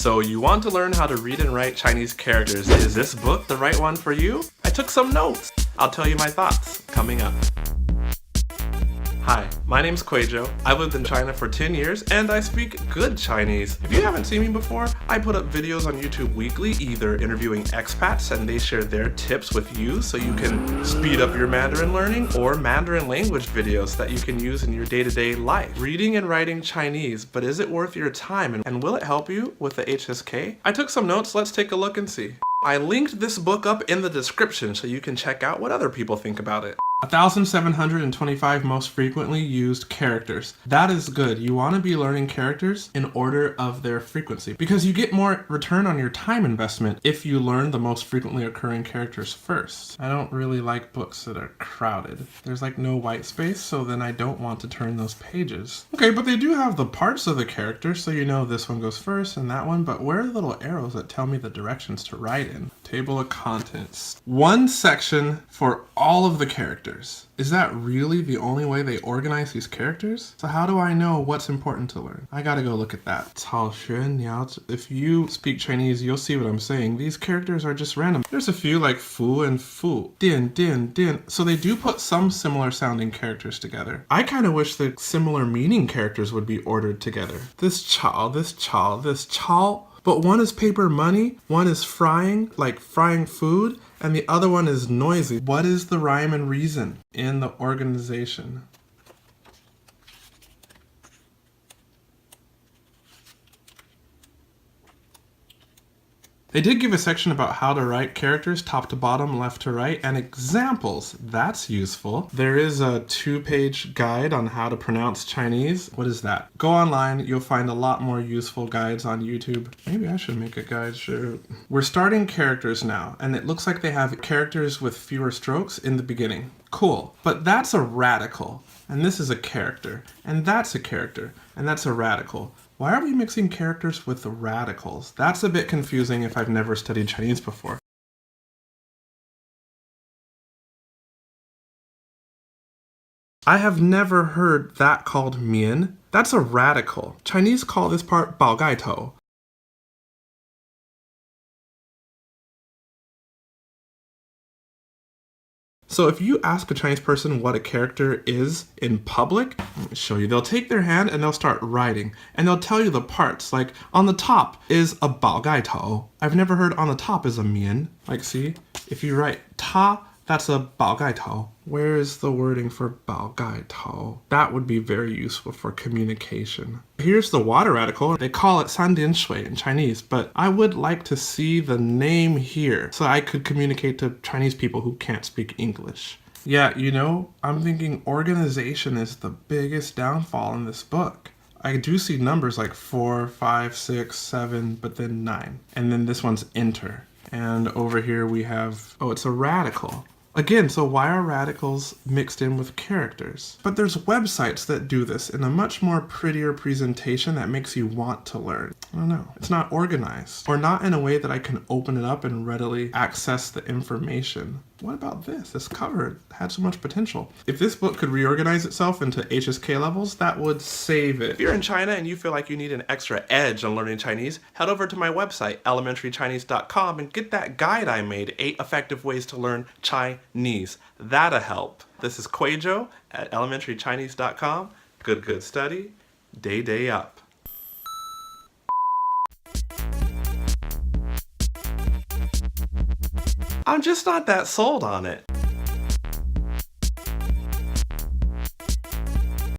So you want to learn how to read and write Chinese characters. Is this book the right one for you? I took some notes. I'll tell you my thoughts coming up. Hi, my name's Kwadwo. I've lived in China for 10 years and I speak good Chinese. If you haven't seen me before, I put up videos on YouTube weekly, either interviewing expats and they share their tips with you so you can speed up your Mandarin learning, or Mandarin language videos that you can use in your day-to-day life. Reading and writing Chinese, but is it worth your time and will it help you with the HSK? I took some notes, let's take a look and see. I linked this book up in the description so you can check out what other people think about it. 1,725 most frequently used characters. That is good. You want to be learning characters in order of their frequency because you get more return on your time investment if you learn the most frequently occurring characters first. I don't really like books that are crowded. There's like no white space, so then I don't want to turn those pages. Okay, but they do have the parts of the character, so you know this one goes first and that one, but where are the little arrows that tell me the directions to write in? Table of contents. One section for all of the characters. Is that really the only way they organize these characters? So how do I know what's important to learn? I gotta go look at that. If you speak Chinese, you'll see what I'm saying. These characters are just random. There's a few like fu and fu, din, din, din. So they do put some similar sounding characters together. I kind of wish the similar meaning characters would be ordered together. This chow, this chow, this chow. But one is paper money, one is frying, like frying food, and the other one is noisy. What is the rhyme and reason in the organization? They did give a section about how to write characters top to bottom, left to right, and examples. That's useful. There is a 2-page guide on how to pronounce Chinese. What is that? Go online, you'll find a lot more useful guides on YouTube. Maybe I should make a guide, sure. We're starting characters now, and it looks like they have characters with fewer strokes in the beginning. Cool, but that's a radical, and this is a character, and that's a character, and that's a radical. Why are we mixing characters with the radicals? That's a bit confusing if I've never studied Chinese before. I have never heard that called mian. That's a radical. Chinese call this part bao gai tou. So if you ask a Chinese person what a character is in public, let me show you. They'll take their hand and they'll start writing, and they'll tell you the parts. Like on the top is a bao gai tou. I've never heard on the top is a mian. Like see, if you write ta, that's a bao gai tou. Where is the wording for bao gai tou? That would be very useful for communication. Here's the water radical. They call it san dian shui in Chinese, but I would like to see the name here so I could communicate to Chinese people who can't speak English. Yeah, you know, I'm thinking organization is the biggest downfall in this book. I do see numbers like 4, 5, 6, 7, but then 9. And then this one's enter. And over here we have, oh, it's a radical. Again, so why are radicals mixed in with characters? But there's websites that do this in a much more prettier presentation that makes you want to learn. I don't know. It's not organized, or not in a way that I can open it up and readily access the information. What about this? This cover had so much potential. If this book could reorganize itself into HSK levels, that would save it. If you're in China and you feel like you need an extra edge on learning Chinese, head over to my website, elementarychinese.com, and get that guide I made, 8 effective ways to learn Chinese. That'll help. This is Kwadwo at elementarychinese.com. Good study. Day up. I'm just not that sold on it.